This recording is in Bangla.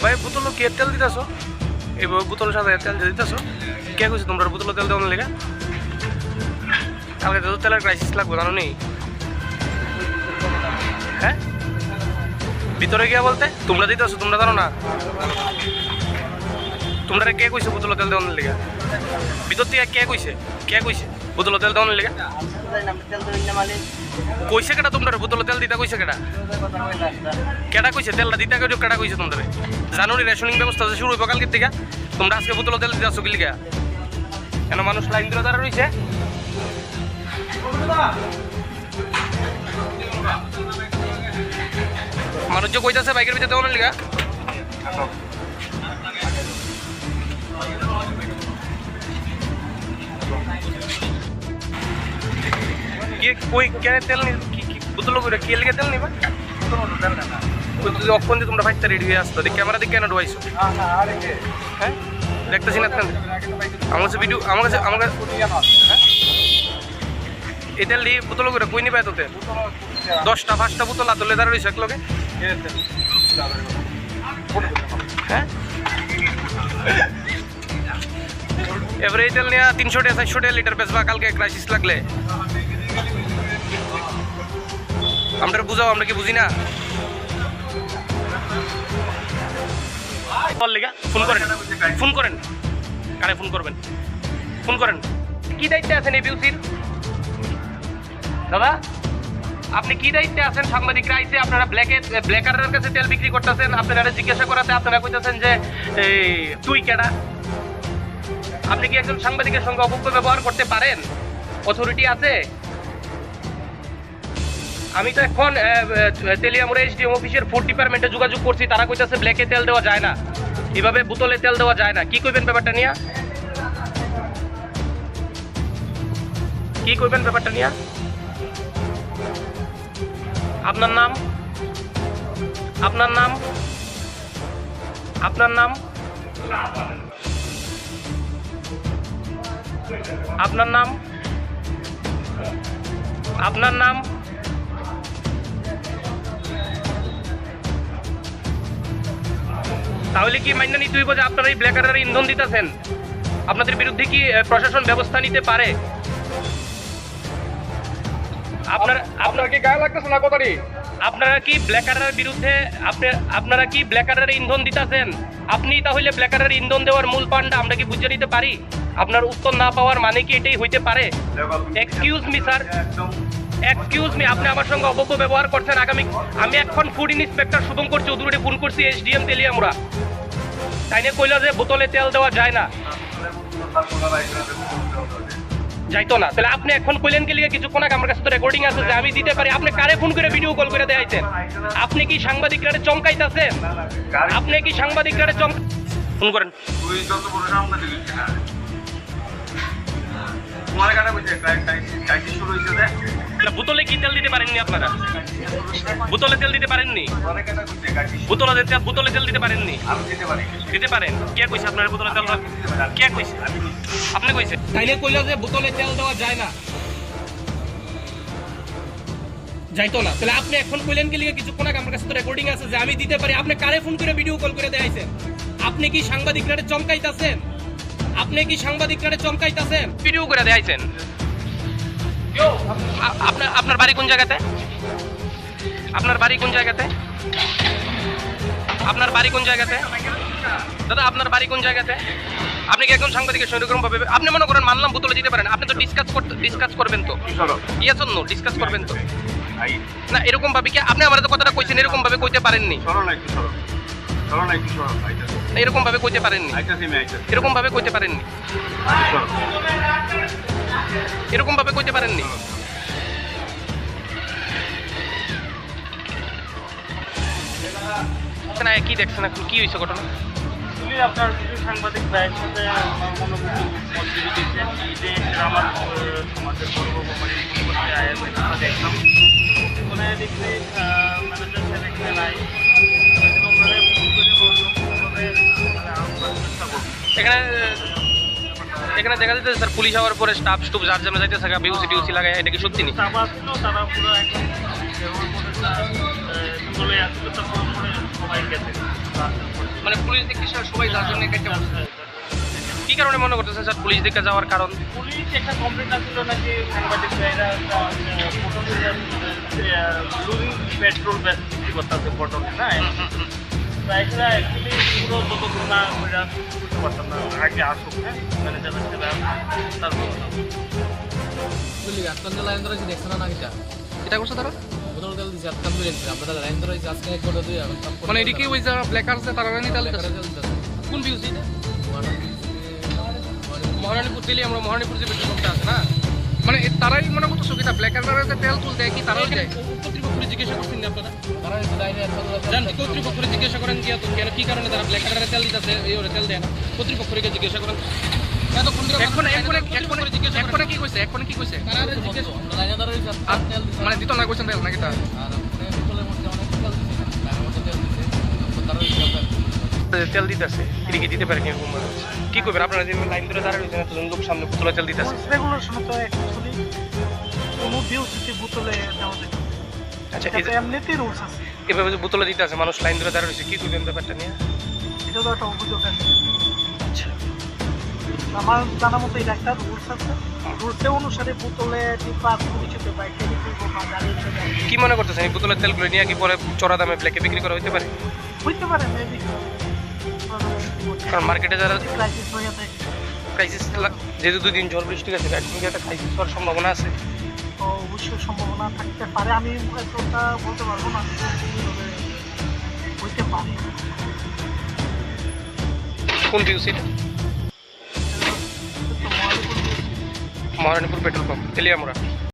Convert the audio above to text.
ভাই বোতল কে তেল দিতেছ? এই বোতল সাথে তেল দিতেছ? কে কইছে তোমরা বোতল তেল দেওয়ার লেগে? কালকে তো তেলের ক্রাইসিস লাগবে জানো নি? হ্যাঁ ভিতরে গিয়া বলতে তোমরা দিতেছ, তোমরা জানো না? তোমরা কে কইছে বোতল তেল দেওয়ার লেগে? ভিতর থেকে কে কইছে? কে কইছে বোতল তেল দেওয়ার লেগে? কইছে কেটা তোমরা বোতল তেল দিতে? কইছে কেটা? কেটা কইছে তেলটা দিতে? কেটা কইছে তোমরা? জানো নি রেশনিং ব্যবস্থা শুরু হইব কালকের থেকে? তোমরা আজকে বোতল তেল দিতে আসো কি লিগা? কেন মানুষ লাইন ধরে দাঁড়া রইছে? মানুষ যে কইতাছে বাইকের ভিতরে দেওয়ার লিগা? কে কই কে তেল নি? কি বোতল করে কে লিগে তেল নিবা? অক্ষণ যে তোমরা ফাইটটা রেডি হয়ে আসতো ক্যামেরা দিকে কেন ঢুকাইছো? হ্যাঁ দেখতেছি না আমার কাছে ভিডিও আমার কাছে হ্যাঁ এই তেল দিয়ে বোতল করে কই নিবা? এত তেল 10টা 5টা বোতল আতলে দাঁড়া রয়েছে একলগে। হ্যাঁ এবারে এই তেল নিয়ে 300-400 লিটার বেচবা কালকে ক্রাইসিস লাগলে। আমরা বুঝাও, আমরা কি বুঝি না? ফোন করেন, ফোন করেন, কারে ফোন করবেন? ফোন করেন। কি দায়িত্বে আছেন এই বিউসির দাদা? আপনি কি দায়িত্বে আছেন? সাংবাদিকরা আইসে আপনারা ব্ল্যাকারের কাছে তেল বিক্রি করতেছেন, আপনারা জিজ্ঞাসা করাতে আপনারা কইতেছেন যে তুই কেডা? আপনি কি একজন সাংবাদিকের সঙ্গে অপব্যয় ব্যবহার করতে পারেন? অথরিটি আছে? আমি তো এখন তেলিয়ামুড়া এসডিএম অফিসের ফুড ডিপার্টমেন্টে যোগাযোগ করছি, তারা কইতেছে ব্ল্যাকে তেল দেওয়া যায় না, এভাবে বোতলে তেল দেওয়া যায় না। কি কইবেন ব্যাপারটা নিয়ে? কি কইবেন ব্যাপারটা নিয়ে? আপনার নাম? আপনার নাম? আপনার নাম? আপনার নাম? আপনার নাম? তাহলে কি মাইনা নিতে হইব যে আপনারা এই ব্ল্যাকারের ইন্ধন দিতেছেন? আপনাদের বিরুদ্ধে কি প্রশাসন ব্যবস্থা নিতে পারে? আপনারা কি গায়ে লাগতেছে না কথাটি? আপনারা কি ব্ল্যাকারের বিরুদ্ধে আপনারা কি ব্ল্যাকারের ইন্ধন দিতেছেন? আপনি তাহলে ব্ল্যাকারের ইন্ধন দেওয়ার মূল পান্ডা, আমরা কি বুঝে নিতে পারি? আপনার উত্তর না পাওয়ার মানে কি এটাই হইতে পারে? Excuse me sir, excuse me, আপনি আমার সঙ্গে অবৈধ ব্যবহার করছেন। আমি এখন food inspector Shubhankar Chowdhury phone করছি এসডিএম তেলিয়ামুড়া, তাই নিয়ে কইলা যে বোতলে তেল দেওয়া যায় না, যাইতো না। তাহলে আপনি এখন কইলেন কি লিগে? কিছুক্ষণ আগে আমার কাছে তো রেকর্ডিং আছে যে আমি দিতে পারি। আপনি কারে ফোন করে ভিডিও কল করে দেখাইছেন? আপনি কি সাংবাদিকরা চমকাইতেছেন? আপনি কি সাংবাদিকরা ফোন করেন? তুই যত বড় সাংবাদিক না তোমার কাছে কইছে ক্রাইসিস শুরু হইছে যে বোতলে কি তেল দিতে পারেননি? আপনারা বোতলে তেল দিতে পারেননি? বোতলে তেল দিতে পারেননি? দিতে পারেন। কে কইছে আপনার বোতলে তেল? কে কইছে? আপনি কইছে? তাইলে কইলা যে বোতলে তেল দেওয়া যায় না, যাইতো না। তাহলে আপনি এখন কইলেন কি লিগে? কিছুক্ষণ আগে আমার কাছে তো রেকর্ডিং আছে যে আমি দিতে পারি। আপনি কারে ফোন করে ভিডিও কল করে দেখাইছেন? আপনি কি সাংবাদিকরা চমকাইতাছেন? আপনি কি সাংবাদিকরা চমকাইতাছেন? ভিডিও করে দেখাইছেন? আপনার বাড়ি কোন জায়গাতে? আপনার বাড়ি কোন জায়গাতে? আপনার বাড়ি কোন জায়গাতে? দাদা আপনার বাড়ি কোন জায়গাতে? আপনি কি একজন সাংবাদিকের সঙ্গে এরকম ভাবে আপনি মনে করেন মানলাম বোতলে দিতে পারেন, আপনি তো ডিসকাস করবেন তো? ইয়েস অর নো ডিসকাস করবেন তো? না এরকম ভাবে কি আপনি আমার তো কথাটা কইছেন এরকম ভাবে কইতে পারেননি? এরকম ভাবে কইতে পারেননি? এরকম ভাবে কইতে পারেননি? এরকম ভাবে কইতে পারেননি? না কি দেখছেন এখন? কি হয়েছে ঘটনা? আপনার কিছু সাংবাদিক ভাইয়ের সাথে মতবিরোধ দিচ্ছেন যে আমার সমাজের গর্ব করতে দেখলাম ওখানে দেখছি ম্যানেজার সাহেব এখানে নাই, এখানে দেখা যাচ্ছে স্যার পুলিশ হওয়ার পরে স্টাফ স্টুপ যার জন্য যাইতে থাকা বিউসি টিউসি লাগায়, এটা কি সত্যি নেই? স্টাফ আসছিল, তারা পুরো একদম চলে আসছিল, তারপরে সবাই গেছে মানে পুলিশ দেখতে সবাই যার জন্য কি কারণে মনে করতেছেন স্যার পুলিশ দিকে যাওয়ার কারণ? পুলিশ একটা কমপ্লেন আসছিল নাকি সাংবাদিক ভাইরা লুজিং পেট্রোল বিক্রি করতেছে পটলে না প্রাইসটা অ্যাকচুয়ালি পুরো যত ঘটনা ওইটা বুঝতে পারতাম না আগে আসুক হ্যাঁ ম্যানেজার তারপর বুঝলি আজকাল লাইন ধরে দেখছে না কিটা এটা করছে তারা বোতল তেল দিচ্ছে আজকাল ধরে দেখছে আপনারা লাইন ধরে আজকে এক ঘন্টা দুই মানে এদিকে ওই যারা ব্ল্যাকার আছে তারা রানি তাহলে কোন বিউসি মহারানীপুর দিলে আমরা মহারানীপুর যে পেট্রোল পাম্পটা আছে না মানে তারাই মনে করতেছো কি ব্ল্যাকার যে তেল তুল দেয় কি তারাই দেয়? কর্তৃপক্ষকে জিজ্ঞাসা করছেন না আপনারা? তারা লাইনে জান কর্তৃপক্ষকে জিজ্ঞাসা করেন গিয়া তো কেন কি কারণে তারা ব্ল্যাকার তেল দিতেছে এই ওরে তেল দেয় না কর্তৃপক্ষকে জিজ্ঞাসা করেন এতক্ষণ ধরে এখন কি কইছে তারা জিজ্ঞাসা লাইনে ধরে তেল দিচ্ছে মানে দিত না কইছেন তেল নাকি তা আর বোতলের মধ্যে অনেক তেল দিচ্ছে লাইনের মধ্যে তেল দিচ্ছে তারা তেল দিতেছে এদিকে দিতে পারে কিরকম মনে হচ্ছে কি করবেন আপনারা যে লাইন ধরে দাঁড়ায় রয়েছেন এতজন লোক সামনে বোতলে তেল দিতেছে রেগুলেশন তো অ্যাকচুয়ালি কোনো বিউসিতে বোতলে দেওয়া যায় আচ্ছা এটা এমনিতেই রুলস আছে এভাবে যে বোতলে দিতে আছে মানুষ লাইন ধরে দাঁড়ায় রয়েছে কি করবেন ব্যাপারটা নিয়ে? এটা তো একটা অভিযোগ আছে আচ্ছা আমার জানা মতো এটা একটা রুলস আছে রুলসে অনুসারে বোতলে টিপা পরিচিত বা একটা বিক্রি করবা দাঁড়িয়ে কি মনে করতেছেন এই বোতলের তেলগুলো নিয়ে কি পরে চড়া দামে ব্ল্যাকে বিক্রি করা হতে পারে? হইতে পারে মেবি কারণ মার্কেটে যারা ক্রাইসিস হয়ে থাকে ক্রাইসিস যেহেতু দুদিন ঝড় বৃষ্টি গেছে একদিন একটা ক্রাইসিস হওয়ার সম্ভাবনা আছে। তো অবশ্যই সম্ভাবনা থাকতে পারে আমি এতটা বলতে পারবো না তবে হইতে পারে কোন বিউসিটা? তো মহালিপুর মহারানীপুর পেট্রোল পাম্প তেলিয়ামুড়া।